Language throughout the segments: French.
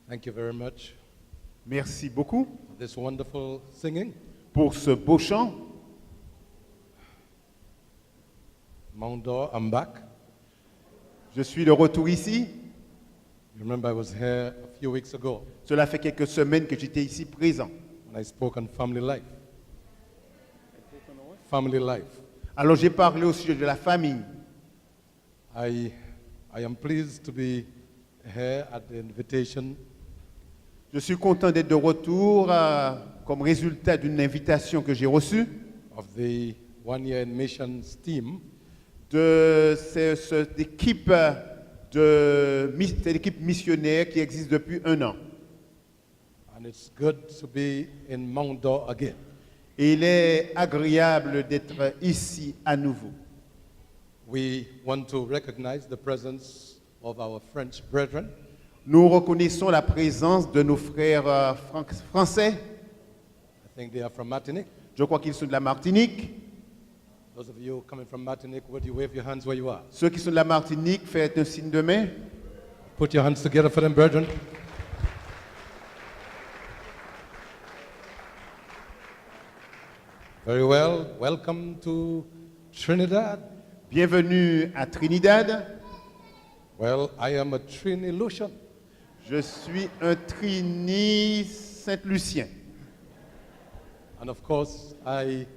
Thank you very much Merci beaucoup for this wonderful singing. pour ce beau chant. Mount Dor, I'm back. Je suis de retour ici. You remember I was here a few weeks ago Cela fait quelques semaines que j'étais ici présent. when I spoke on family life. Family life. Alors j'ai parlé au sujet de la famille. I am pleased to be here at the invitation Je suis content d'être de retour comme résultat d'une invitation que j'ai reçue of the One Year in Missions team de cette équipe, cette équipe missionnaire qui existe depuis 1 an. and it's good to be in Mount Dor again. Et il est agréable d'être ici à nouveau. We want to recognize the presence of our French brethren. Nous reconnaissons la présence de nos frères français. I think they are from Martinique. Je crois qu'ils sont de la Martinique. Those of you coming from Martinique, would you wave your hands where you are? Ceux qui sont de la Martinique, faites un signe de main. Put your hands together for them, brethren. Very well. Welcome to Trinidad. Bienvenue à Trinidad. Well, I am a Trinilutian. Je suis un Trini Saint-Lucien. And of course, I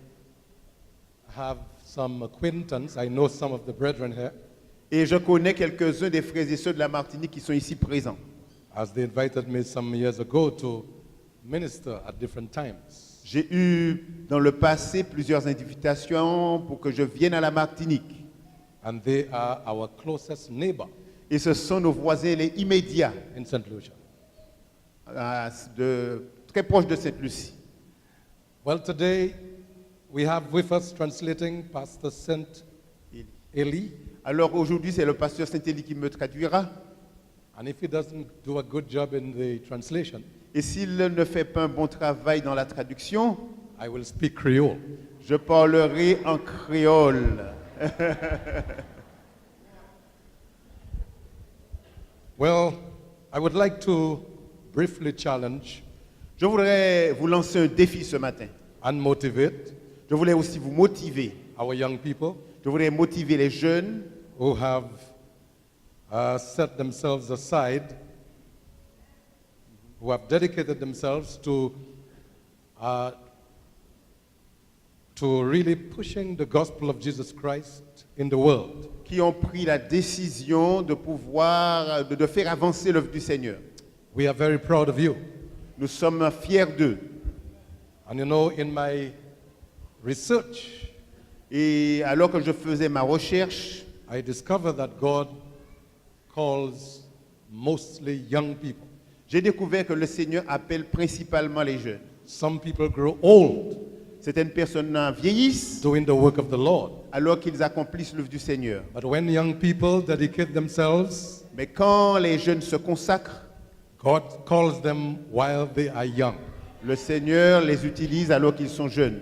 have some acquaintance. I know some of the brethren here, Et je connais quelques-uns des frères et sœurs de la Martinique qui sont ici présents. as they invited me some years ago to minister at different times. J'ai eu dans le passé plusieurs invitations pour que je vienne à la Martinique. And they are our closest neighbor Et ce sont nos voisins les immédiats, in St. Lucia. Très proches de Sainte-Lucie. Well, today we have with us translating Pastor Saint Eli. Alors aujourd'hui, c'est le pasteur Saint-Élie qui me traduira. And if he doesn't do a good job in the translation, Et s'il ne fait pas un bon travail dans la traduction, I will speak Creole. je parlerai en créole. Well, I would like to briefly challenge Je voudrais vous lancer un défi ce matin. and motivate Je voulais aussi vous motiver. our young people Je voudrais motiver les jeunes who have set themselves aside, who have dedicated themselves to really pushing the gospel of Jesus Christ in the world. qui ont pris la décision de pouvoir, de faire avancer l'œuvre du Seigneur. We are very proud of you. Nous sommes fiers d'eux. And you know, in my research, Et alors que je faisais ma recherche, I discovered that God calls mostly young people. j'ai découvert que le Seigneur appelle principalement les jeunes. Some people grow old Certaines personnes vieillissent doing the work of the Lord. alors qu'ils accomplissent l'œuvre du Seigneur. But when young people dedicate themselves, Mais quand les jeunes se consacrent, God calls them while they are young. le Seigneur les utilise alors qu'ils sont jeunes.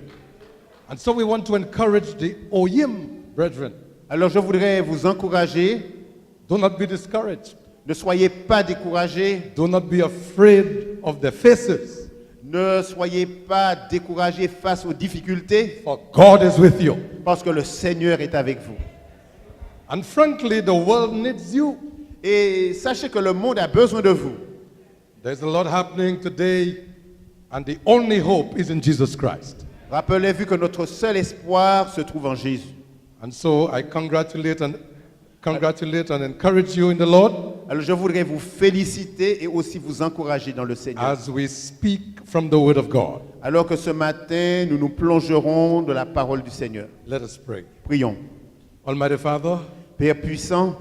And so we want to encourage the OYM brethren. Alors je voudrais vous encourager, Do not be discouraged. ne soyez pas découragés, Do not be afraid of their faces, ne soyez pas découragés face aux difficultés, for God is with you. parce que le Seigneur est avec vous. And frankly, the world needs you. Et sachez que le monde a besoin de vous. There's a lot happening today, and the only hope is in Jesus Christ. Rappelez-vous que notre seul espoir se trouve en Jésus. And so I congratulate and encourage you in the Lord Alors je voudrais vous féliciter et aussi vous encourager dans le Seigneur. as we speak from the Word of God. Alors que ce matin, nous nous plongerons de la parole du Seigneur. Let us pray. Prions. Almighty Father, Père puissant,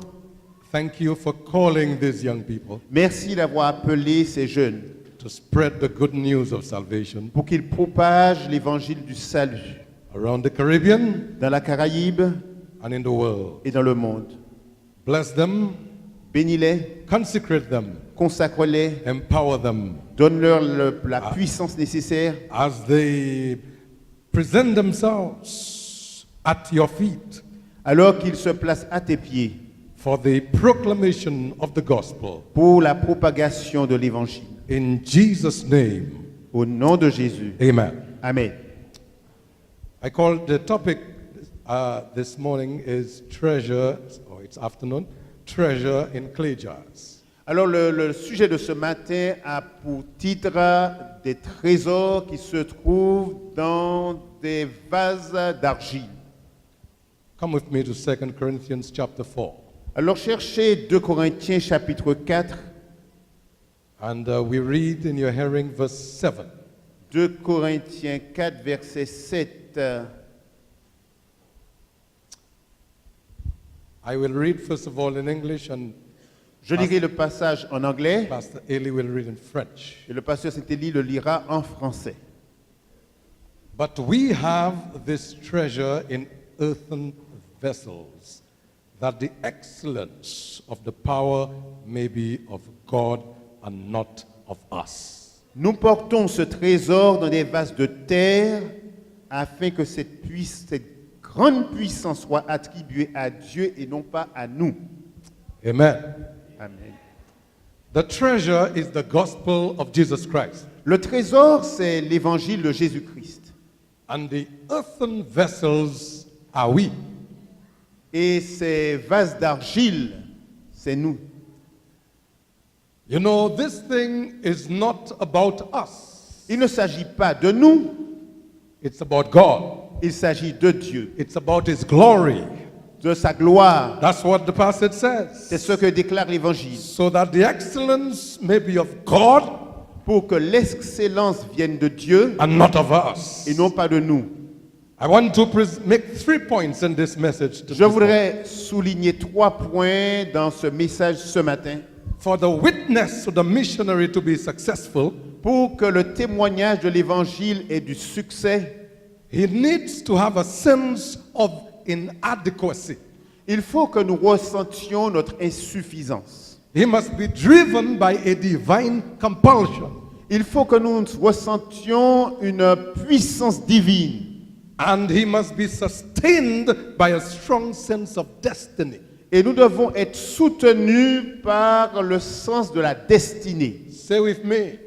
thank you for calling these young people merci d'avoir appelé ces jeunes to spread the good news of salvation pour qu'ils propagent l'évangile du salut around the Caribbean dans la Caraïbe and in the world. et dans le monde. Bless them, Bénis-les, consecrate them, consacre-les, empower them donne-leur la puissance nécessaire as they present themselves at your feet alors qu'ils se placent à tes pieds for the proclamation of the gospel. pour la propagation de l'évangile. In Jesus' name, Au nom de Jésus. amen. Amen. I call the topic this morning is treasure, or it's afternoon, treasure in clay jars. Alors le sujet de ce matin a pour titre des trésors qui se trouvent dans des vases d'argile. Come with me to 2 Corinthians chapter 4. Alors cherchez 2 Corinthiens chapitre 4, And we read in your hearing verse 7. 2 Corinthiens 4 verset 7. I will read first of all in English and Je lirai le passage en anglais Pastor Eli will read in French. et le pasteur Saint-Élie le lira en français. But we have this treasure in earthen vessels, that the excellence of the power may be of God and not of us. Nous portons ce trésor dans des vases de terre afin que cette grande puissance soit attribuée à Dieu et non pas à nous. Amen. Amen. The treasure is the gospel of Jesus Christ. Le trésor, c'est l'évangile de Jésus-Christ. And the earthen vessels are we. Et ces vases d'argile, c'est nous. You know, this thing is not about us. Il ne s'agit pas de nous, It's about God. il s'agit de Dieu, It's about His glory. de sa gloire. That's what the passage C'est says. ce que déclare l'Évangile. So that the excellence may be of God Pour que l'excellence vienne de Dieu and not of us. et non pas de nous. I want to make 3 points in this message. Je voudrais souligner 3 points dans ce message ce matin. For the witness of the missionary to be successful, Pour que le témoignage de l'Évangile ait du succès, he needs to have a sense of inadequacy. il faut que nous ressentions notre insuffisance. He must be driven by a divine compulsion. Il faut que nous ressentions une puissance divine. And he must be sustained by a strong sense of destiny. Et nous devons être soutenus par le sens de la destinée. Say with me.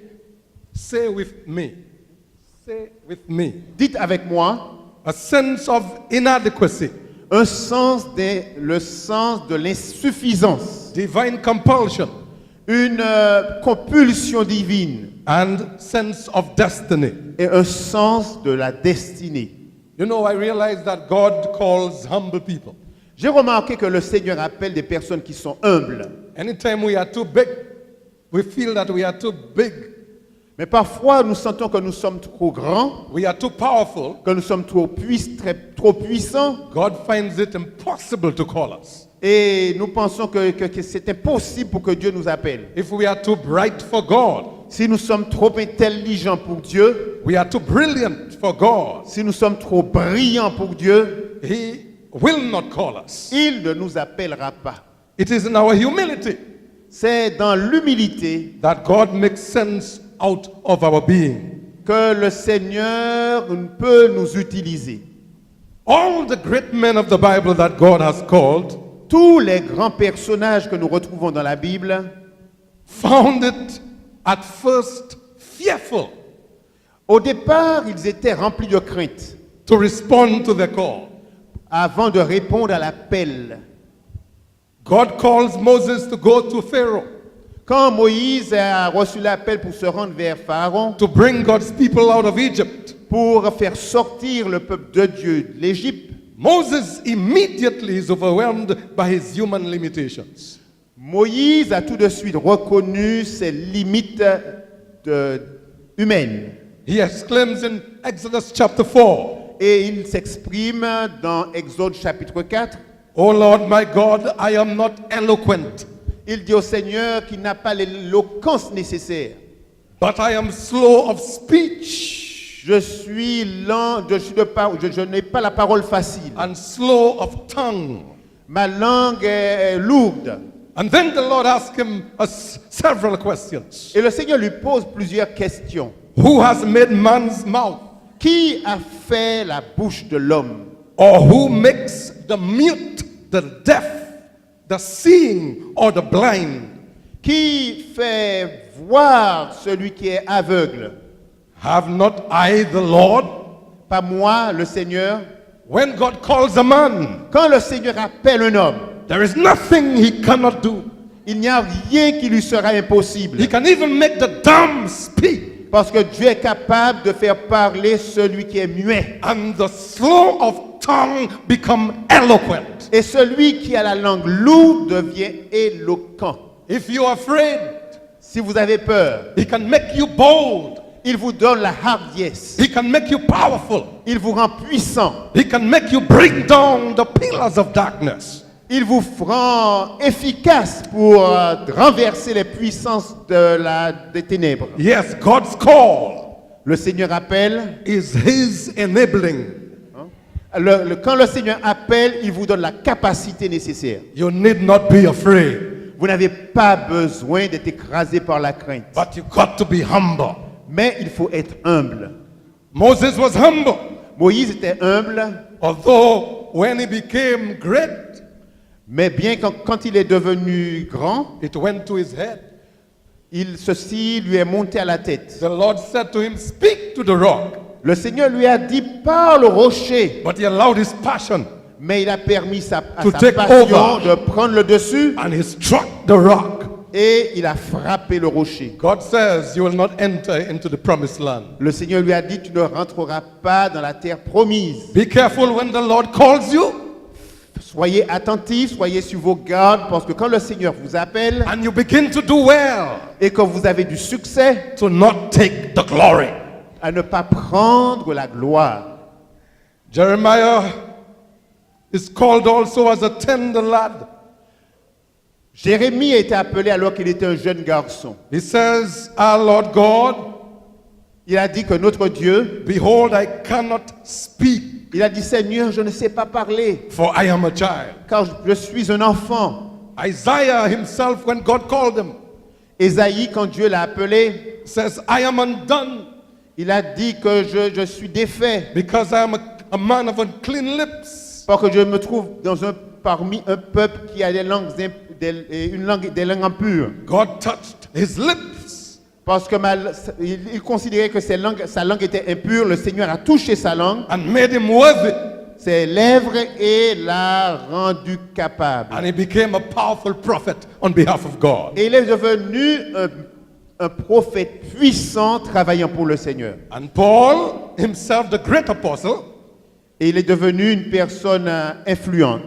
Say with me. Say with me. Dites avec moi, A sense of inadequacy. le sens de l'insuffisance, Divine compulsion. une compulsion divine And sense of destiny. et un sens de la destinée. You know, I realize that God calls humble people. J'ai remarqué que le Seigneur appelle des personnes qui sont humbles. Anytime we are too big, we feel that we are too big, Mais parfois, nous sentons que nous sommes trop grands, we are too powerful. que nous sommes trop puissants, God finds it impossible to call us. et nous pensons que c'est impossible pour que Dieu nous appelle. If we are too bright for God, Si nous sommes trop intelligents pour Dieu, we are too brilliant for God, si nous sommes trop brillants pour Dieu, He will not call us. il ne nous appellera pas. It is in our humility C'est dans l'humilité that God makes sense out of our being. que le Seigneur peut nous utiliser. All the great men of the Bible that God has called Tous les grands personnages que nous retrouvons dans la Bible, found it at first fearful au départ, ils étaient remplis de crainte to respond to the call. avant de répondre à l'appel. God calls Moses to go to Pharaoh Quand Moïse a reçu l'appel pour se rendre vers Pharaon, to bring God's people out of Egypt, pour faire sortir le peuple de Dieu de l'Égypte, Moses immediately is overwhelmed by his human limitations. Moïse a tout de suite reconnu ses limites humaines. He exclaims in Exodus chapter 4, Et il s'exprime dans Exode chapitre 4. "O Lord my God, I am not eloquent, Il dit au Seigneur qu'il n'a pas l'éloquence nécessaire. but I am slow of speech Je suis lent, je n'ai pas la parole facile. and slow of tongue." Ma langue est lourde. And then the Lord asked him several questions. Et le Seigneur lui pose plusieurs questions. Who has made man's mouth? Qui a fait la bouche de l'homme? Or who makes the mute, the deaf, the seeing or the blind? Qui fait voir celui qui est aveugle? Have not I the Lord? Pas moi, le Seigneur. When God calls a man, Quand le Seigneur appelle un homme, there is nothing he cannot do. il n'y a rien qui lui sera impossible. He can even make the dumb speak Parce que Dieu est capable de faire parler celui qui est muet. and the slow of tongue become eloquent. Et celui qui a la langue lourde devient éloquent. If you are afraid, Si vous avez peur, he can make you bold. il vous donne la hardiesse. He can make you powerful. Il vous rend puissant. He can make you bring down the pillars of darkness. Il vous rend efficace pour renverser les puissances des ténèbres. Yes, God's call Le Seigneur appelle. is his enabling. Quand le Seigneur appelle, il vous donne la capacité nécessaire. You need not be afraid, Vous n'avez pas besoin d'être écrasé par la crainte. but you got to be humble. Mais il faut être humble. Moses was humble, Moïse était humble, although when he became great, mais bien quand il est devenu grand, it went to his head. ceci lui est monté à la tête. The Lord said to him, "Speak to the rock." Le Seigneur lui a dit, parle au rocher. But he allowed his passion, Mais il a permis à To sa take passion over. de prendre le dessus and he struck the rock. et il a frappé le rocher. God says, "You will not enter into the promised land." Le Seigneur lui a dit, tu ne rentreras pas dans la terre promise. Be careful when the Lord calls you Soyez attentifs, soyez sur vos gardes, parce que quand le Seigneur vous appelle and you begin to do well, et que vous avez du succès, to not take the glory. à ne pas prendre la gloire. Jeremiah is called also as a tender lad. Jérémie a été appelé alors qu'il était un jeune garçon. He says, "Our Lord God, Il a dit que notre Dieu, behold, I cannot speak, il a dit, Seigneur, je ne sais pas parler, for I am a child." car je suis un enfant. Isaiah himself, when God called him, Ésaïe, quand Dieu l'a appelé, says, "I am undone, il a dit que je suis défait, because I am a man of unclean lips, parce que je me trouve parmi un peuple qui a des langues impures. God touched his lips, Parce que il considérait que sa langue était impure, le Seigneur a touché sa langue, and made him worthy, ses lèvres, et l'a rendu capable. and he became a powerful prophet on behalf of God. Et il est devenu un prophète puissant travaillant pour le Seigneur. And Paul, himself the great apostle, Et il est devenu une personne influente.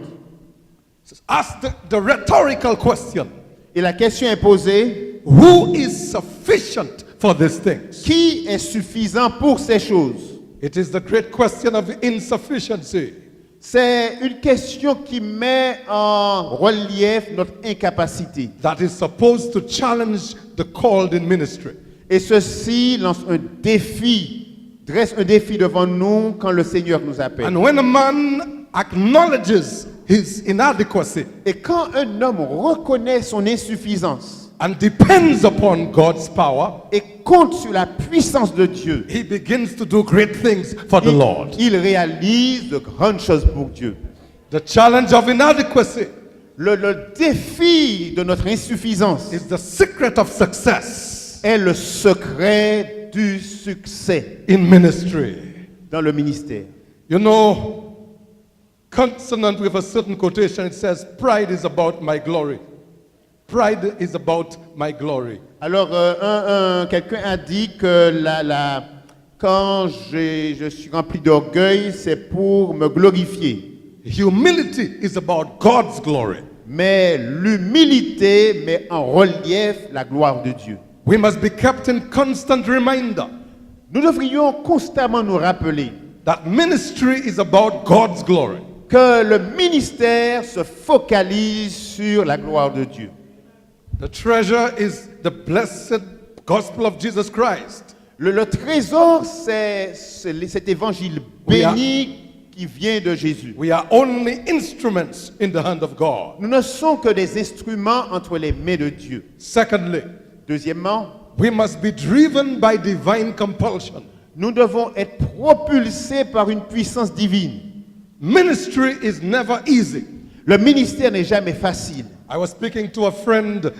asked the rhetorical question, Et la question est posée, who is sufficient for these things? qui est suffisant pour ces choses? It is the great question of insufficiency. C'est une question qui met en relief notre incapacité. That is supposed to challenge the called in ministry. Et ceci lance dresse un défi devant nous quand le Seigneur nous appelle. And when a man acknowledges his inadequacy Et quand un homme reconnaît son insuffisance and depends upon God's power, et compte sur la puissance de Dieu, he begins to do great things for the Lord. il réalise de grandes choses pour Dieu. The challenge of inadequacy Le défi de notre insuffisance is the secret of success est le secret du succès in ministry. dans le ministère. You know, consonant with a certain quotation, it says, "Pride is about my glory." Pride is about my glory. Alors, quelqu'un a dit que quand je suis rempli d'orgueil, c'est pour me glorifier. Humility is about God's glory. Mais l'humilité met en relief la gloire de Dieu. We must be kept in constant reminder Nous devrions constamment nous rappeler that ministry is about God's glory. que le ministère se focalise sur la gloire de Dieu. The treasure is the blessed gospel of Jesus Christ. Le trésor, c'est cet évangile béni qui vient de Jésus. We are only instruments in the hand of God. Nous ne sommes que des instruments entre les mains de Dieu. Secondly, Deuxièmement, we must be driven by divine compulsion. nous devons être propulsés par une puissance divine. Ministry is never easy. Le ministère n'est jamais facile. I was speaking to a friend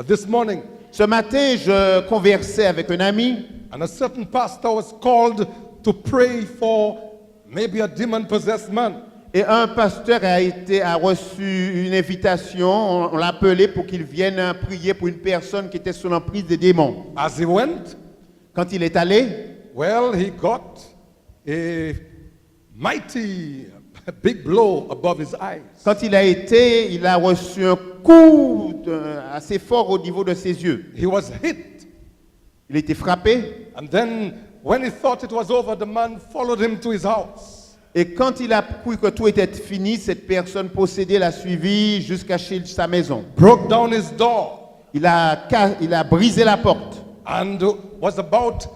this morning, Ce matin, je conversais avec un ami and a certain pastor was called to pray for maybe a demon-possessed man. et un pasteur a reçu une invitation. On l'a appelé pour qu'il vienne prier pour une personne qui était sous l'emprise des démons. As he went, Quand il est allé, well, he got a mighty big blow above his eyes. quand il a été, il a reçu un coup assez fort au niveau de ses yeux. He was hit. Il a été frappé. And then, when he thought it was over, the man followed him to his house. Et quand il a cru que tout était fini, cette personne possédée l'a suivi jusqu'à chez sa maison. Broke down his door Il a brisé la porte. and was about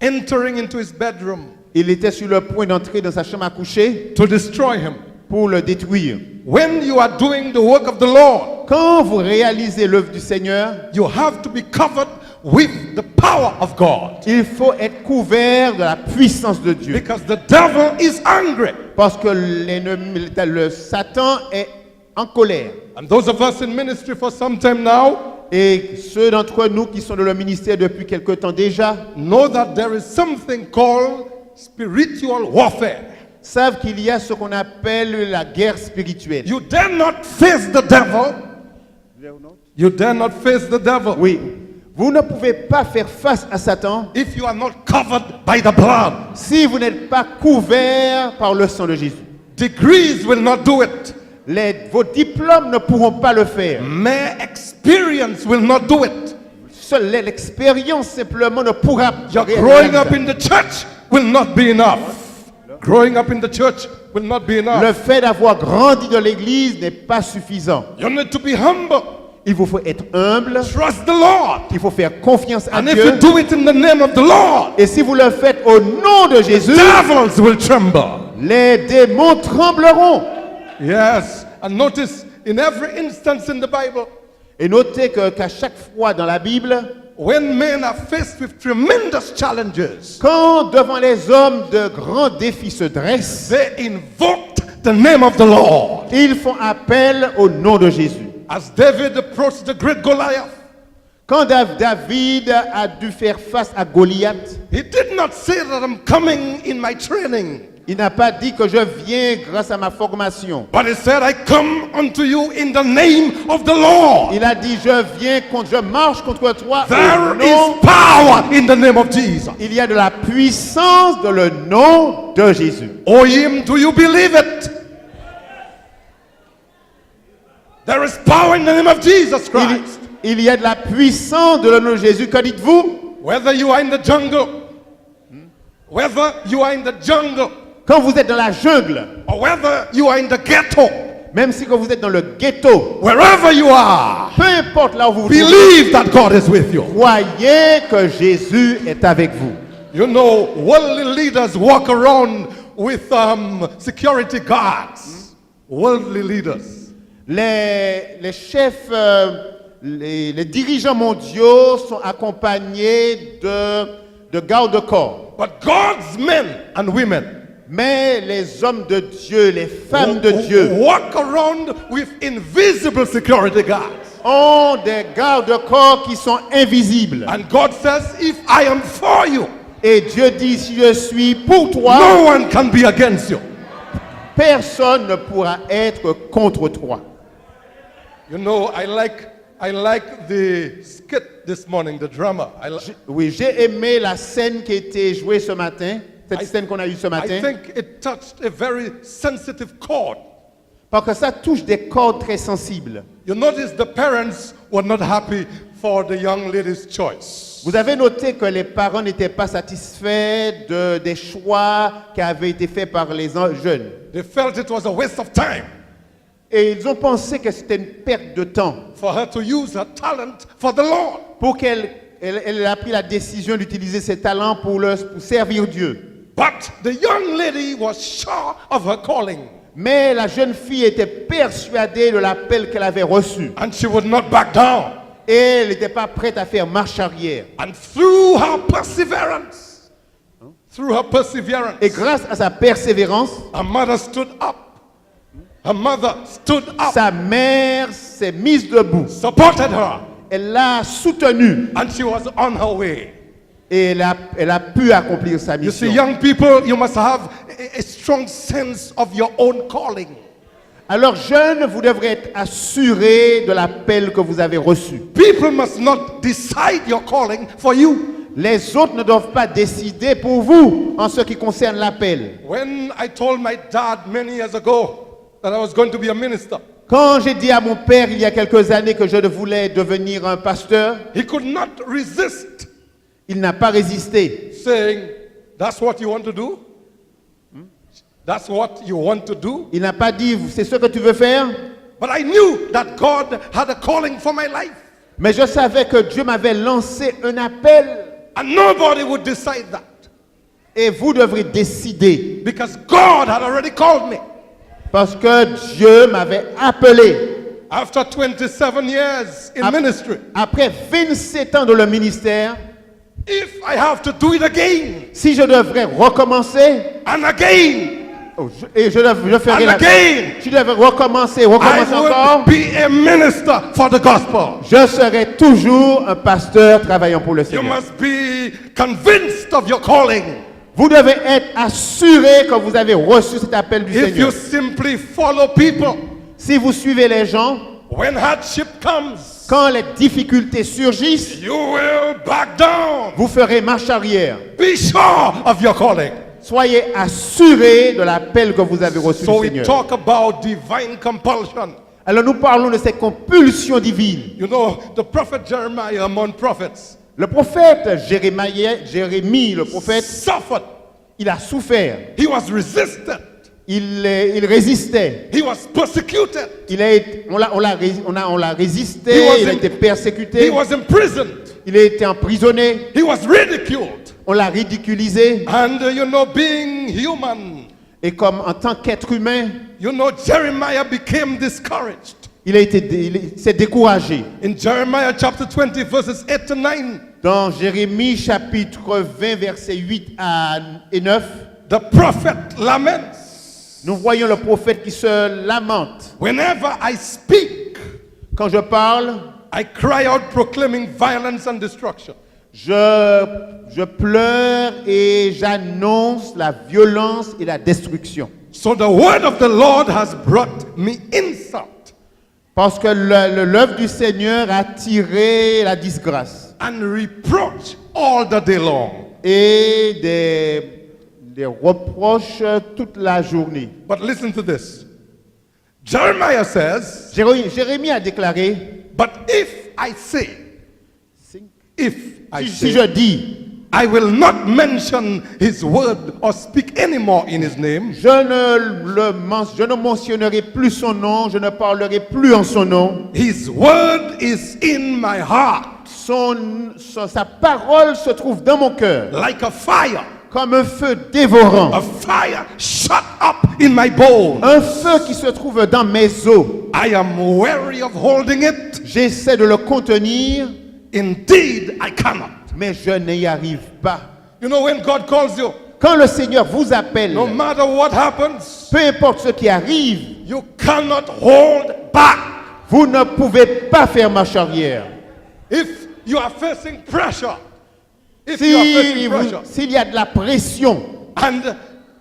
entering into his bedroom Il était sur le point d'entrer dans sa chambre à coucher to destroy him. pour le détruire. When you are doing the work of the Lord, Quand vous réalisez l'œuvre du Seigneur, you have to be covered with the power of God, il faut être couvert de la puissance de Dieu. because the devil is angry. Parce que l'ennemi, le Satan est en colère. And those of us in ministry for some time now Et ceux d'entre nous qui sont dans le ministère depuis quelque temps déjà know that there is something called spiritual warfare. savent qu'il y a ce qu'on appelle la guerre spirituelle. You dare not face the devil. You dare not face the devil Oui, vous ne pouvez pas faire face à Satan if you are not covered by the blood. si vous n'êtes pas couvert par le sang de Jésus. Degrees will not do it. Vos diplômes ne pourront pas le faire. Mere experience will not do it. Seule l'expérience simplement ne pourra Your rien growing faire. up in the church will not be enough. Growing up in the church will not be enough. Le fait d'avoir grandi dans l'église n'est pas suffisant. You need to be humble. Il vous faut être humble, Trust the Lord. il faut faire confiance à And if Dieu. you do it in the name of the Lord, Et si vous le faites au nom de Jésus, devils will tremble. les démons trembleront. Yes. And notice in every instance in the Bible, Et notez qu'à chaque fois dans la Bible, when men are faced with tremendous challenges, quand devant les hommes de grands défis se dressent, they invoked the name of the Lord. ils font appel au nom de Jésus. As David approached the great Goliath, Quand David a dû faire face à Goliath, he did not say that I'm coming in my training, il n'a pas dit que je viens grâce à ma formation. but he said, I come unto you in the name of the Lord. Il a dit, je marche contre toi au There nom. is power in the name of Jesus. Il y a de la puissance dans le nom de Jésus. O him, do you believe it? There is power in the name of Jesus Christ. Il y a de la puissance dans le nom de Jésus. Que dites-vous? Whether you are in the jungle, whether you are in the jungle, Quand vous êtes dans la jungle, or whether you are in the ghetto, même si quand vous êtes dans le ghetto, wherever you are, peu importe là où vous vous trouvez, believe that God is with you. croyez que Jésus est avec vous. You know, worldly leaders walk around with security guards. Worldly leaders. Les chefs, les dirigeants mondiaux sont accompagnés de gardes-corps. But God's men and women Mais les hommes de Dieu, les femmes de Dieu, walk around with invisible security guards. ont des gardes-corps qui sont invisibles. And God says, if I am for you, Et Dieu dit, si je suis pour toi, no one can be against you. personne ne pourra être contre toi. You know, I like the skit this morning, the drama. Oui, j'ai aimé la scène qui a été jouée ce matin, cette scène qu'on a eue ce I matin, think it touched a very sensitive chord. parce que ça touche des cordes très sensibles. You notice the parents were not happy for the young lady's choice. Vous avez noté que les parents n'étaient pas satisfaits des choix qui avaient été faits par les jeunes. They felt it was a waste of time Et ils ont pensé que c'était une perte de temps for her to use her talent for the Lord. pour elle a pris la décision d'utiliser ses talents pour servir Dieu. But the young lady was sure of her calling, Mais la jeune fille était persuadée de l'appel qu'elle avait reçu. and she would not back down. Et elle n'était pas prête à faire marche arrière. And through her perseverance, Et grâce à sa persévérance, her mother stood up Her mother stood up, Sa mère s'est mise debout. supported her, Elle l'a soutenue and she was on her way. et elle a pu accomplir sa You see, mission. young people, you must have a strong sense of your own calling. Alors jeunes, vous devrez être assurés de l'appel que vous avez reçu. People must not decide your calling for you. Les autres ne doivent pas décider pour vous en ce qui concerne l'appel. When I told my dad many years ago that I was going to be a minister, Quand j'ai dit à mon père il y a quelques années que je voulais devenir un pasteur, he could not resist il n'a pas résisté. saying, "That's what you want to do? That's what you want to do?" Il n'a pas dit c'est ce que tu veux faire, But I knew that God had a calling for my life. mais je savais que Dieu m'avait lancé un appel And nobody would decide that et vous devrez décider because God had already called me. parce que Dieu m'avait appelé. After 27 years in ministry, Après 27 ans dans le ministère, if I have to do it again si je devrais recommencer, and again, et je ferai and again, tu devrais recommencer I encore, would be a minister for the gospel. je serai toujours un pasteur travaillant pour le You Seigneur. must be convinced of your calling. Vous devez être assuré que vous avez reçu cet appel du If you Seigneur. simply follow people, Si vous suivez les gens, when hardship comes, quand les difficultés surgissent, you will back down. vous ferez marche arrière. Be sure of your calling. Soyez assurés de l'appel que vous avez reçu So du we Seigneur. talk about divine compulsion. Alors nous parlons de ces compulsions divines. You know, the prophet Jeremiah among prophets Le prophète Jérémie, le prophète, suffered. il a souffert. He was resisted. Il résistait. He was persecuted. On l'a résisté, He was il a in- été He persécuté, was imprisoned. il a été emprisonné, He was ridiculed. on l'a ridiculisé. And you know, being human, Et comme en tant qu'être humain, you know, Jeremiah became discouraged. il s'est découragé. In Jeremiah chapter 20, verses 8 to 9, Dans Jérémie chapitre 20, versets 8 et 9, the prophet laments. nous voyons le prophète qui se lamente. Whenever I speak, Quand je parle, I cry out proclaiming violence and destruction. je pleure et j'annonce la violence et la destruction. So the word of the Lord has brought me insult Parce que l'œuvre du Seigneur a tiré la disgrâce and reproach all the day long. et des reproches toute la journée. But listen to this. Jeremiah says, Jérémie a déclaré, but if I say, if I si say, je dis, I will not mention his word or speak anymore in his name, je ne mentionnerai plus son nom, je ne parlerai plus en son nom. his word is in my heart Sa parole se trouve dans mon cœur, like a fire, comme un feu dévorant. a fire shut up in my bones. Un feu qui se trouve dans mes os. I am weary of holding it. J'essaie de le contenir, Indeed, I cannot. mais je n'y arrive pas. You know, when God calls you, Quand le Seigneur vous appelle, no matter what happens, peu importe ce qui arrive, you cannot hold back. vous ne pouvez pas faire marche arrière. If you are facing pressure, if you are facing pressure, S'il y a de la pression, and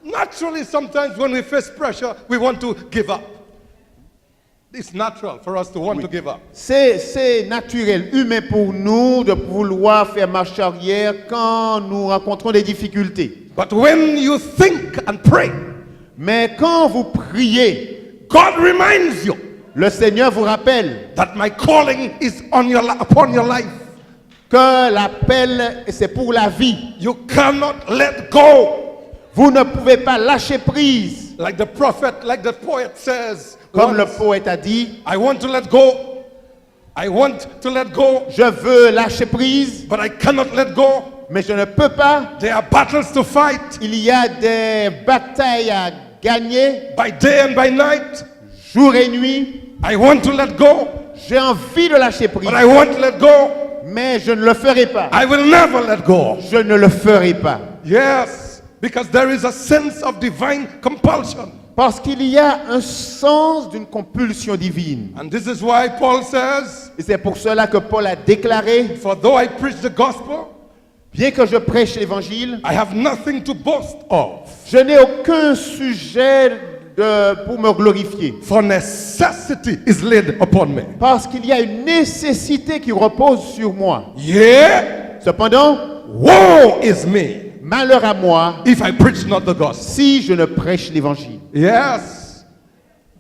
naturally sometimes when we face pressure, we want to give up. It's natural for us to want to give up. c'est naturel, humain pour nous de vouloir faire marche arrière quand nous rencontrons des difficultés. But when you think and pray, Mais quand vous priez, God reminds you le Seigneur vous rappelle that my calling is on upon your life. que l'appel, c'est pour la vie. You cannot let go. Vous ne pouvez pas lâcher prise. Like the prophet, like the poet says, Comme le once, poète a dit, I want to let go. I want to let go, je veux lâcher prise, but I cannot let go. mais je ne peux pas. There are battles to fight Il y a des batailles à gagner, by day and by night. jour et nuit. I want to let go, J'ai envie de lâcher prise, but I won't let go. mais je ne le ferai pas. I will never let go. Je ne le ferai pas. Yes, because there is a sense of divine compulsion. Parce qu'il y a un sens d'une compulsion divine. And this is why Paul says, Et c'est pour cela que Paul a déclaré, for though I preach the gospel, bien que je prêche l'évangile, I have nothing to boast of. je n'ai aucun sujet pour me glorifier. For necessity is laid upon me. Parce qu'il y a une nécessité qui repose sur moi. Yea, Cependant, woe is me malheur à moi if I preach not the gospel. si je ne prêche l'évangile. Yes,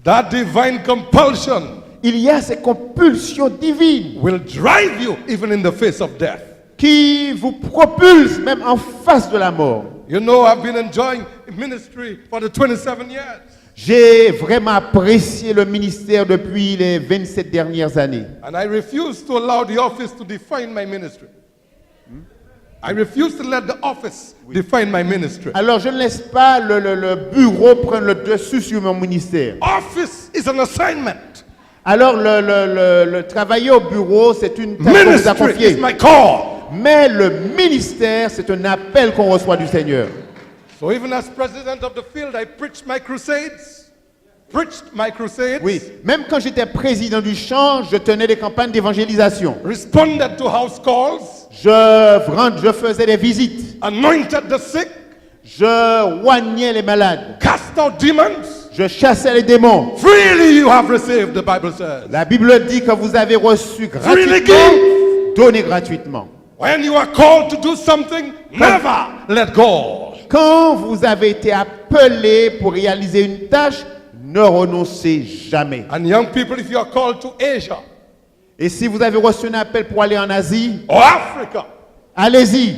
that divine compulsion Il y a ces compulsions divines will drive you even in the face of death. qui vous propulsent même en face de la mort. You know, I've been enjoying ministry for the 27 years. J'ai vraiment apprécié le ministère depuis les 27 dernières années. And I refuse to allow the office to define my ministry. I refuse to let the office define my ministry. Alors je ne laisse pas le bureau prendre le dessus sur mon ministère. Office is an assignment. Alors le travailler au bureau, c'est une tâche qu'on vous a Ministry is confiée. my call. Mais le ministère, c'est un appel qu'on reçoit du Seigneur. So even as president of the field, I preached my crusades. Preached my crusades. Oui, même quand j'étais président du champ, je tenais des campagnes d'évangélisation. Responded to house calls. Je faisais des visites. Anointed the sick. Je oignais les malades. Cast out demons. Je chassais les démons. Freely you have received, the Bible says. La Bible dit que vous avez reçu Freely gratuitement, donné gratuitement. When you are called to do something, never let go. Quand vous avez été appelé pour réaliser une tâche, ne renoncez jamais. And young people, if you are called to Asia Et si vous avez reçu un appel pour aller en Asie, or Africa allez-y.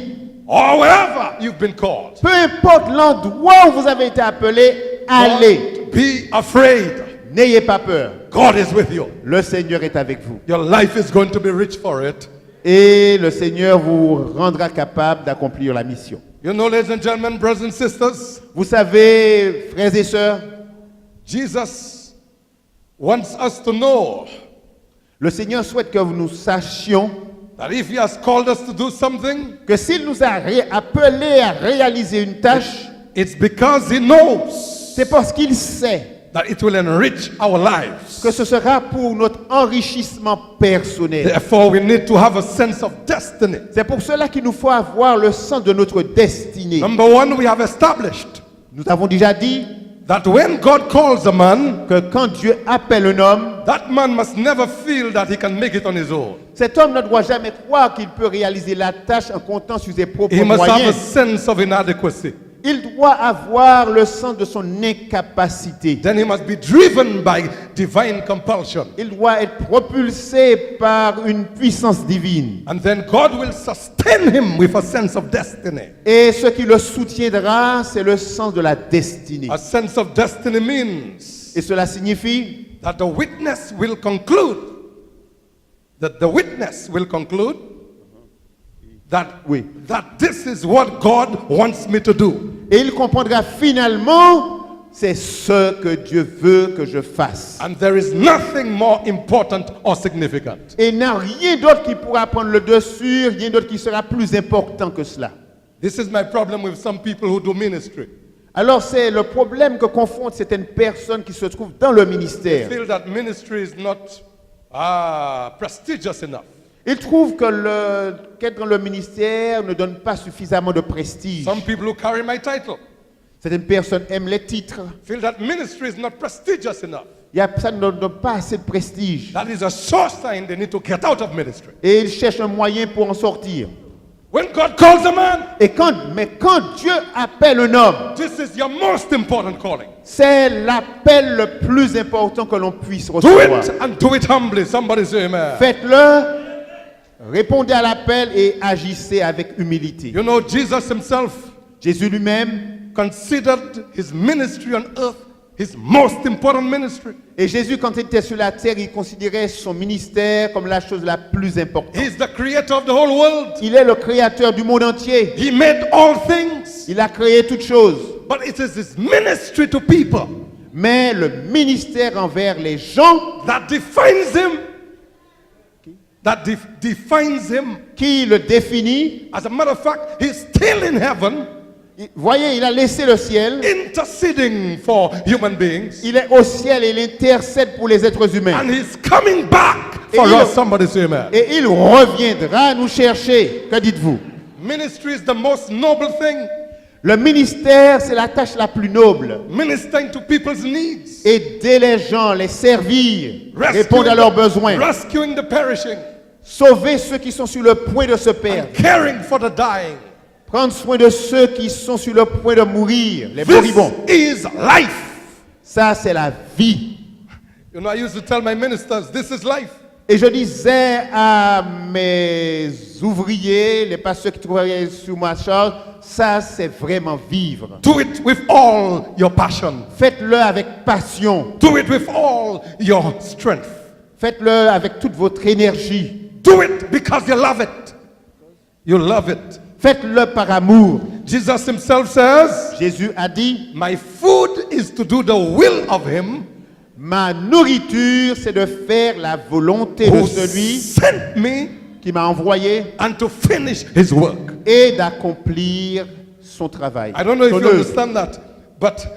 or wherever you've been called, Peu importe l'endroit où vous avez été appelé, allez. don't be afraid. N'ayez pas peur. God is with you. Le Seigneur est avec vous. Your life is going to be rich for it. Et le Seigneur vous rendra capable d'accomplir la mission. You know, ladies and gentlemen, brothers and sisters, Vous savez, frères et sœurs, Jesus wants us to know le Seigneur souhaite que nous sachions that if He has called us to do something, que s'il nous a appelés à réaliser une tâche, it's because He knows c'est parce qu'il sait that it will enrich our lives. que ce sera pour notre enrichissement personnel. Therefore, we need to have a sense of destiny. C'est pour cela qu'il nous faut avoir le sens de notre destinée. Number one, we have established Nous avons déjà dit that when God calls a man, que quand Dieu appelle un homme, that man must never feel that he can make it on his own. cet homme ne doit jamais croire qu'il peut réaliser la tâche en comptant sur ses propres He must have a moyens. sense of inadequacy. Il doit avoir le sens de son incapacité. Then he must be driven by divine compulsion. Il doit être propulsé par une puissance divine. And then God will sustain him with a sense of destiny. Et ce qui le soutiendra, c'est le sens de la destinée. A sense of destiny means Et cela signifie that the witness will conclude that Oui. that this is what God wants me to do. Et il comprendra finalement, c'est ce que Dieu veut que je fasse. And there is nothing more important or significant. Et il n'y a rien d'autre qui pourra prendre le dessus, rien d'autre qui sera plus important que cela. This is my problem with some people who do ministry. Alors c'est le problème que confondent certaines personnes qui se trouvent dans le They ministère. feel that ministry is not prestigious enough. Ils trouvent que qu'être dans le ministère ne donne pas suffisamment de prestige. Some people who carry my title Certaines personnes aiment les titres. feel that ministry is not prestigious enough. Ça ne donne pas assez de prestige. That is a sure sign they need to get out of ministry. Et ils cherchent un moyen pour en sortir. When God calls a man, Mais quand Dieu appelle un homme, this is your most important calling. c'est l'appel le plus important que l'on puisse Do recevoir. it and do it humbly. Somebody say amen. Faites-le, répondez à l'appel et agissez avec humilité. You know, Jesus himself Jésus lui-même, considered his ministry on earth his most important ministry. et Jésus quand il était sur la terre, il considérait son ministère comme la chose la plus importante. He's the creator of the whole world. Il est le créateur du monde entier. He made all things. Il a créé toutes choses. But it is his ministry to people Mais le ministère envers les gens that defines him. Defines him. qui le définit, As a matter of fact, he's still in heaven. Voyez, il a laissé le ciel. interceding for human beings, Il est au ciel et il intercède pour les êtres humains. and he's coming back for Et il- us. Somebody say amen. Et il reviendra nous chercher. Que dites-vous? Ministry is the most noble thing. Le ministère, c'est la tâche la plus noble. Ministering to people's needs, Aider les gens, les servir, répondre à leurs besoins, rescuing the perishing, sauver ceux qui sont sur le point de se perdre, caring for the dying. prendre soin de ceux qui sont sur le point de mourir, les This moribonds. is life. Ça, c'est la vie. You know, I used to tell my ministers, this is life. Et je disais à mes ouvriers, les pasteurs qui travaillaient sur ma charge, ça, c'est vraiment vivre. Do it with all your passion. Faites-le avec passion. Do it with all your strength. Faites-le avec toute votre énergie. Do it because you love it. You love it. Faites-le par amour. Jesus himself says, Jésus a dit, my food is to do the will of him ma nourriture, c'est de faire la volonté de who celui sent me qui m'a envoyé and to finish his work. et d'accomplir son travail. I don't know if Son you œuvre. understand that, but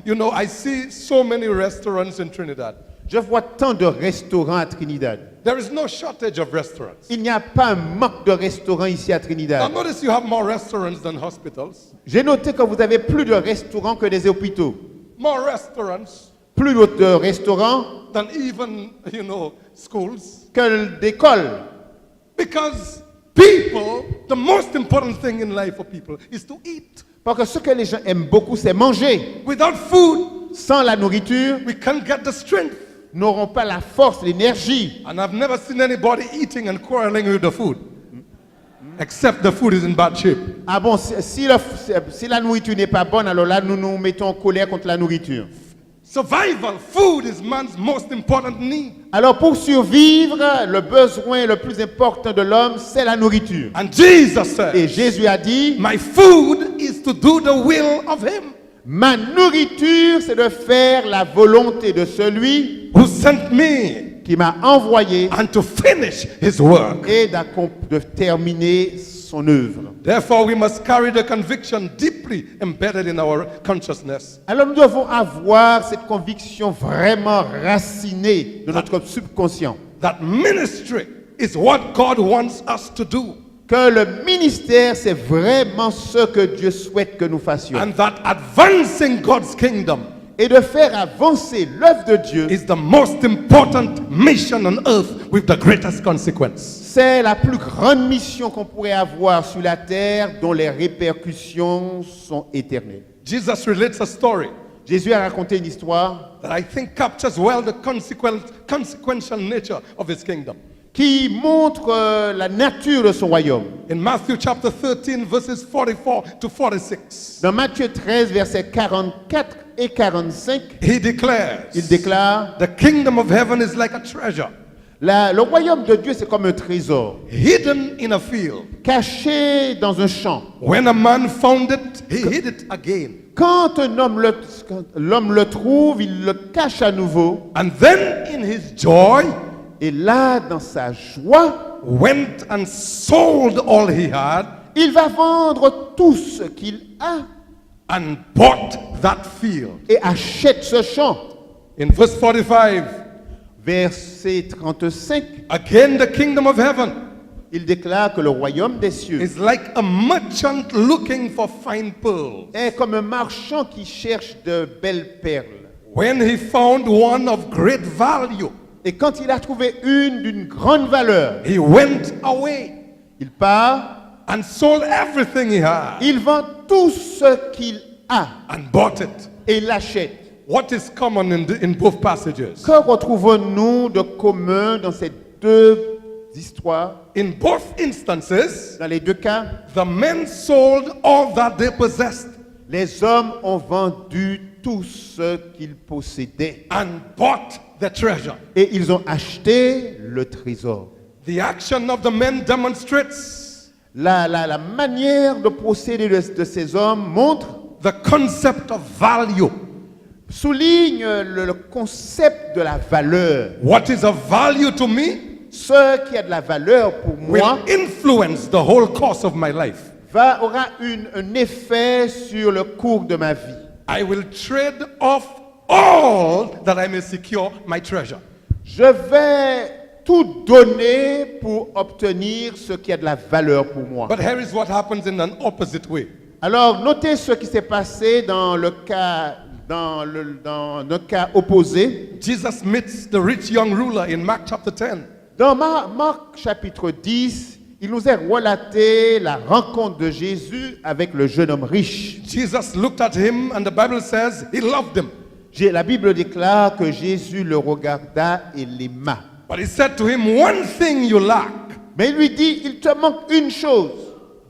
you know, I see so many restaurants in Trinidad. Je vois tant de restaurants à Trinidad. There is no shortage of restaurants. Il n'y a pas un manque de restaurants ici à Now Trinidad. notice you have more restaurants than hospitals. J'ai noté que vous avez plus de restaurants que des hôpitaux. More restaurants Plus de restaurants than even, you know, schools. que d'écoles. Because people, the most important thing in life for people is to eat. Parce que ce que les gens aiment beaucoup, c'est manger. Without food, Sans la nourriture, we can't get the strength. n'auront pas la force, l'énergie. And I've never seen anybody eating and quarreling with the food. Except the food is in bad shape. Ah bon, si la nourriture n'est pas bonne, alors là, nous nous mettons en colère contre la nourriture. Survival, food is man's most important need. Alors pour survivre, le besoin le plus important de l'homme, c'est la nourriture. And Jesus Et said, Jésus a dit, my food is to do the will of him ma nourriture, c'est de faire la volonté de celui who sent me qui m'a envoyé and to finish his work. et de terminer son œuvre. Therefore, we must carry the conviction deeply embedded in our consciousness Alors nous devons avoir cette conviction vraiment racinée de notre subconscient. that ministry is what God wants us to do, Que le ministère, c'est vraiment ce que Dieu souhaite que nous fassions. and that advancing God's kingdom Et de faire avancer l'œuvre de Dieu, is the most important mission on earth with the greatest consequence. c'est la plus grande mission qu'on pourrait avoir sur la terre dont les répercussions sont éternelles. Jesus relates a story Jésus a raconté une histoire that I think captures well the consequential nature of his kingdom. qui montre la nature de son royaume. In Matthew chapter 13, verses 44 to 46, Dans Matthieu 13, versets 44 et 45, he declares, il déclare, the kingdom of heaven is like a treasure le royaume de Dieu, c'est comme un trésor, hidden in a field. caché dans un champ. When a man found it, he hid it again. Quand l'homme le trouve, il le cache à nouveau. And then in his joy, Et là, dans sa joie, went and sold all he had il va vendre tout ce qu'il a and bought that field. et achète ce champ. In verse 45, Verset 35, again the kingdom of heaven il déclare que le royaume des cieux is like a merchant looking for fine pearls. est comme un marchand qui cherche de belles perles. When he found one of great value, Et quand il a trouvé une d'une grande valeur, he went away il part, and sold everything he had il vend tout ce qu'il a and bought it. et il l'achète. What is common in both passages? Que retrouvons-nous de commun dans ces deux histoires? In both instances, Dans les deux cas, the men sold all that they possessed les hommes ont vendu tout ce qu'ils possédaient and bought the treasure. et ils ont acheté le trésor. The action of the men demonstrates La manière de procéder de ces hommes montre, the concept of value. souligne le concept de la valeur. What is of value to me Ce qui a de la valeur pour moi will influence the whole course of my life. aura un effet sur le cours de ma vie. I will trade off all that I may secure my treasure. Je vais tout donner pour obtenir ce qui a de la valeur pour moi. But here is what happens in an opposite way. Alors, notez ce qui s'est passé dans le cas opposé. Jesus meets the rich young ruler in Mark chapter 10. Dans Marc chapitre 10, il nous est relaté la rencontre de Jésus avec le jeune homme riche. Jesus looked at him and the Bible says he loved him. La Bible déclare que Jésus le regarda et l'aima. But he said to him, one thing you lack. Mais il lui dit, il te manque une chose.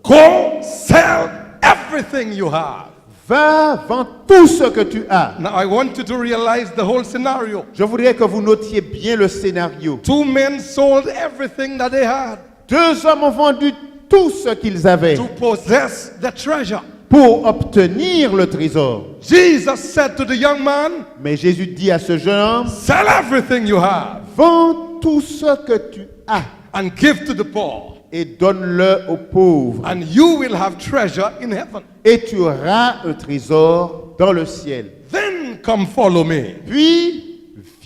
Go sell everything you have. Va, vends tout ce que tu as. Now I want you to realize the whole scenario. Je voudrais que vous notiez bien le scénario. Two men sold everything that they had. Deux hommes ont vendu tout ce qu'ils avaient to possess the treasure. pour obtenir le trésor. Jesus said to the young man, Mais Jésus dit à ce jeune homme, sell everything you have vends tout ce que tu as and give to the poor, et donne-le aux pauvres. and you will have treasure in heaven. Et tu auras un trésor dans le ciel. Then come follow me. Puis,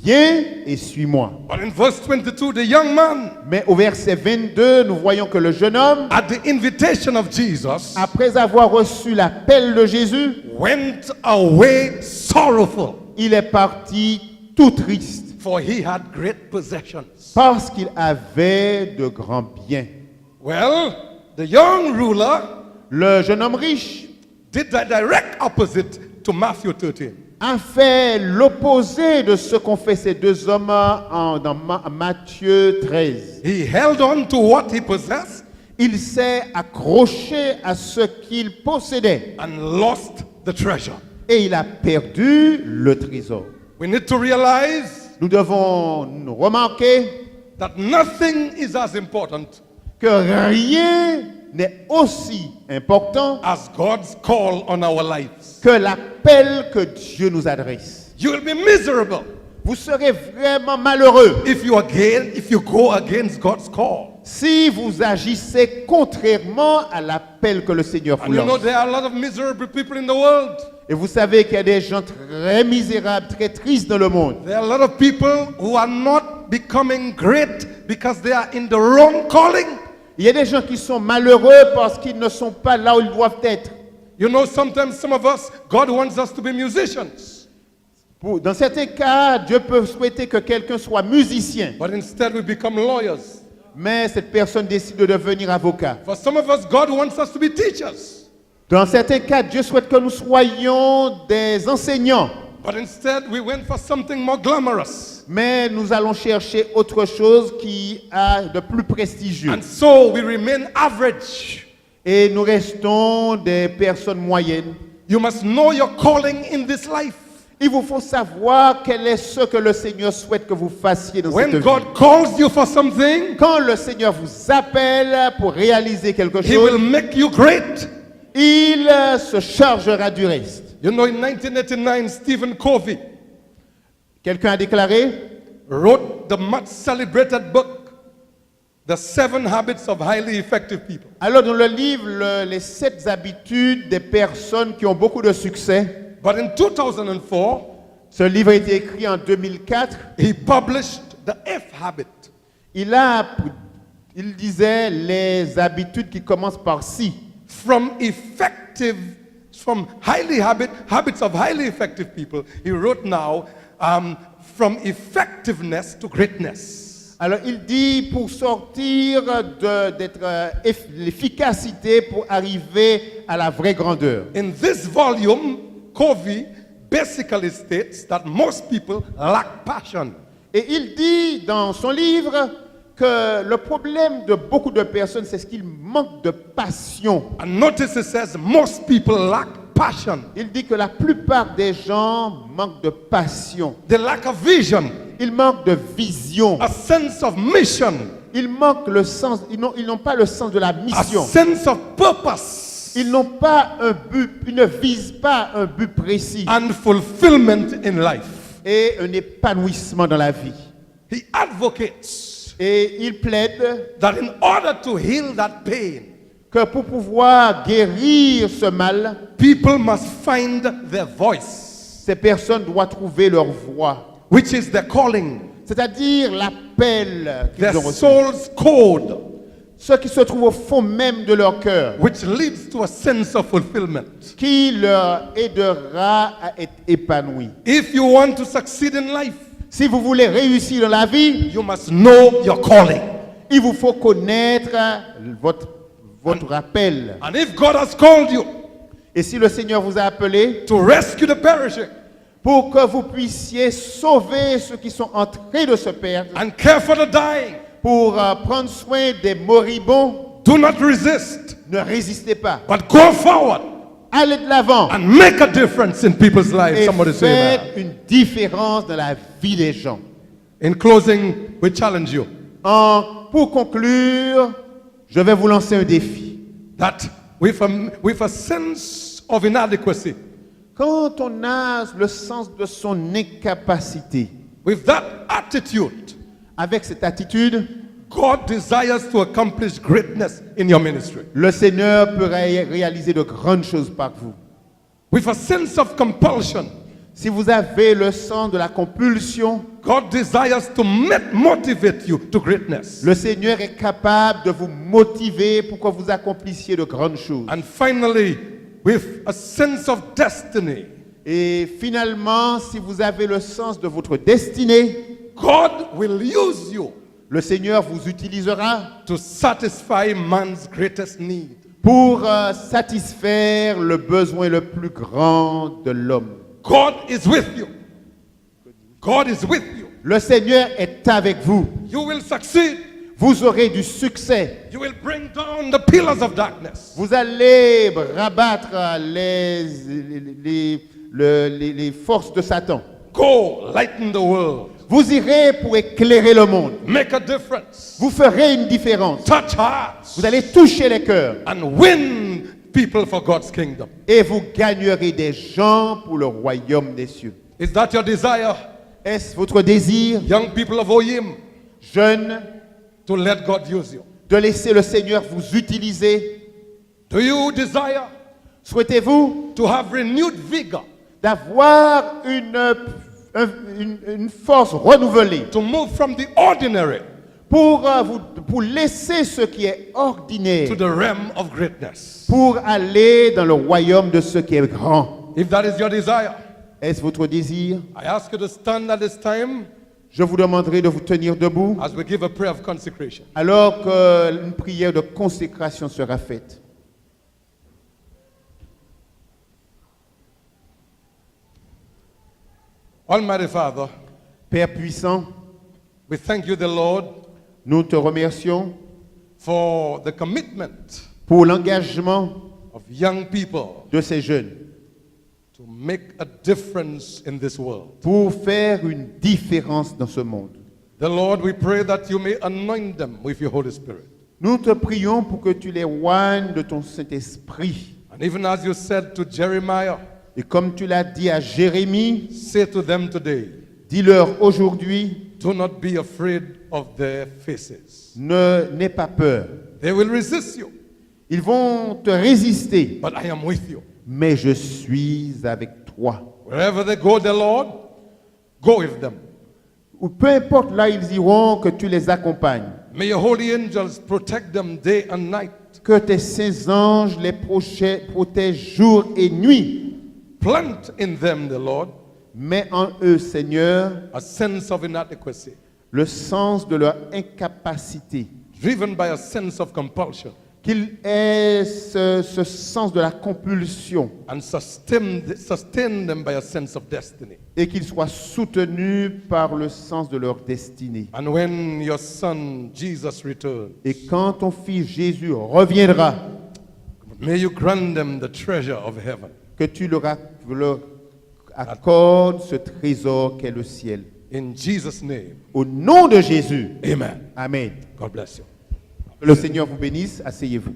viens et suis-moi. But in verse 22, the young man, Mais au verset 22, nous voyons que le jeune homme, at the invitation of Jesus, après avoir reçu l'appel de Jésus, went away sorrowful, il est parti tout triste for he had great possessions. parce qu'il avait de grands biens. Well, the young ruler Le jeune homme riche did the direct opposite to Matthew 13. a fait l'opposé de ce qu'ont fait ces deux hommes dans Matthieu 13. He held on to what he possessed Il s'est accroché à ce qu'il possédait and lost the treasure. et il a perdu le trésor. We need to realize Nous devons nous remarquer that nothing is as important que rien n'est aussi important as God's call on our lives. que l'appel que Dieu nous adresse. You will be miserable Vous serez vraiment malheureux if you go against God's call. si vous agissez contrairement à l'appel que le Seigneur And vous you know lance. there are a lot of miserable people in the world. Et vous savez qu'il y a des gens très misérables, très tristes dans le monde. There are a lot of people who are not becoming great because they are in the wrong calling. Il y a des gens qui sont malheureux parce qu'ils ne sont pas là où ils doivent être. You know, sometimes some of us, God wants us to be musicians. Dans certains cas, Dieu peut souhaiter que quelqu'un soit musicien, But instead we become lawyers. mais cette personne décide de devenir avocat. For some of us, God wants us to be teachers. Dans certains cas, Dieu souhaite que nous soyons des enseignants, But instead we went for something more glamorous. mais nous allons chercher autre chose qui a de plus prestigieux. And so we remain average. Et nous restons des personnes moyennes. You must know your calling in this life. Il vous faut savoir quel est ce que le Seigneur souhaite que vous fassiez dans cette When vie. God calls you for something, Quand le Seigneur vous appelle pour réaliser quelque He will chose, make you great. il se chargera du reste. You know, in 1989, Stephen Covey Quelqu'un a déclaré, wrote the much celebrated book, The 7 Habits of Highly Effective People. alors dans le livre Les 7 habitudes des personnes qui ont beaucoup de succès, But in 2004, ce livre a été écrit en 2004, he published the F habit. il disait les habitudes qui commencent par si. From habits of highly effective people, he wrote now, from effectiveness to greatness. Alors il dit pour sortir d'être l'efficacité pour arriver à la vraie grandeur. In this volume, Covey basically states that most people lack passion. Et il dit dans son livre que le problème de beaucoup de personnes, c'est ce qu'ils manquent de passion. And notice it says most people lack passion. Il dit que la plupart des gens manquent de passion. They lack a vision, Ils manquent de vision. a sense of mission, Ils manquent le sens. Ils n'ont pas le sens de la a mission. sense of purpose, Ils n'ont pas un but. Ils ne visent pas un but précis and fulfillment in life. et un épanouissement dans la vie. He advocates Et il plaide that in order to heal that pain, que pour pouvoir guérir ce mal, people must find their voice, ces personnes doivent trouver leur voix, which is their calling, c'est-à-dire l'appel qu'ils their ont reçu. soul's code, Ce qui se trouve au fond même de leur cœur, which leads to a sense of fulfillment. qui leur aidera à être épanouis. If you want to succeed in life, Si vous voulez réussir dans la vie, you must know your calling. il vous faut connaître votre appel. And if God has called you Et si le Seigneur vous a appelé to rescue the perishing pour que vous puissiez sauver ceux qui sont en train de se perdre, and care for the dying, pour prendre soin des moribonds, do not resist, ne résistez pas. but go forward Allez de l'avant and make a difference in people's lives. et Somebody say faites amen. une différence dans la vie des gens. In closing, we challenge you Pour conclure, je vais vous lancer un défi. that with a sense of inadequacy, Quand on a le sens de son incapacité, with that attitude, avec cette attitude, God desires to accomplish greatness in your ministry. le Seigneur peut réaliser de grandes choses par vous. With a sense of compulsion, Si vous avez le sens de la compulsion, God desires to motivate you to greatness. le Seigneur est capable de vous motiver pour que vous accomplissiez de grandes choses. And finally, with a sense of destiny, Et finalement, si vous avez le sens de votre destinée, God will use you le Seigneur vous utilisera to satisfy man's greatest need. pour satisfaire le besoin le plus grand de l'homme. God is with you. God is with you. Le Seigneur est avec vous. You will succeed. Vous aurez du succès. You will bring down the pillars of darkness. Vous allez rabattre les forces de Satan. Go, lighten the world. Vous irez pour éclairer le monde. Make a difference. Vous ferez une différence. Touch hearts. Vous allez toucher les cœurs. And win people for God's kingdom. Et vous gagnerez des gens pour le royaume des cieux. Is that your desire, Est-ce votre désir, young people of Oyim, jeunes, to let God use you? de laisser le Seigneur vous utiliser? Do you desire Souhaitez-vous to have renewed vigor, d'avoir une force renouvelée to move from the ordinary pour laisser ce qui est to ordinaire, the realm of greatness? pour aller dans le royaume de ce qui est grand? If that is your desire, Est-ce votre désir? I ask you to stand at this time Je vous demanderai de vous tenir debout as we give a prayer of consecration. alors qu'une prière de consécration sera faite. Almighty Father, Père puissant, we thank you, the Lord, nous te remercions for the commitment pour l'engagement of young people de ces jeunes to make a difference in this world. pour faire une différence dans ce monde. The Lord, we pray that you may anoint them with your Holy Spirit. Nous te prions pour que tu les oignes de ton Saint-Esprit. And even as you said to Jeremiah, Et comme tu l'as dit à Jérémie, say to them today, dis-leur aujourd'hui, do not be afraid of their faces. n'aie pas peur. They will resist you, Ils vont te résister, but I am with you. mais je suis avec toi. Wherever they go, the Lord, go with them. Ou peu importe là ils iront, que tu les accompagnes. May your holy angels protect them day and night. Que tes saints anges les protègent jour et nuit. Plant in them, the Lord, Mets en eux, Seigneur, a sense of inadequacy, le sens de leur incapacité. driven by a sense of compulsion, Qu'ils aient ce sens de la compulsion and sustain them by a sense of destiny. et qu'ils soient soutenus par le sens de leur destinée. And when your son Jesus returns, Et quand ton fils Jésus reviendra, may you grant them the treasure of heaven. que tu leur accordes ce trésor qu'est le ciel. In Jesus' name, Au nom de Jésus. amen. Amen. God bless you. Le Seigneur vous bénisse. Asseyez-vous.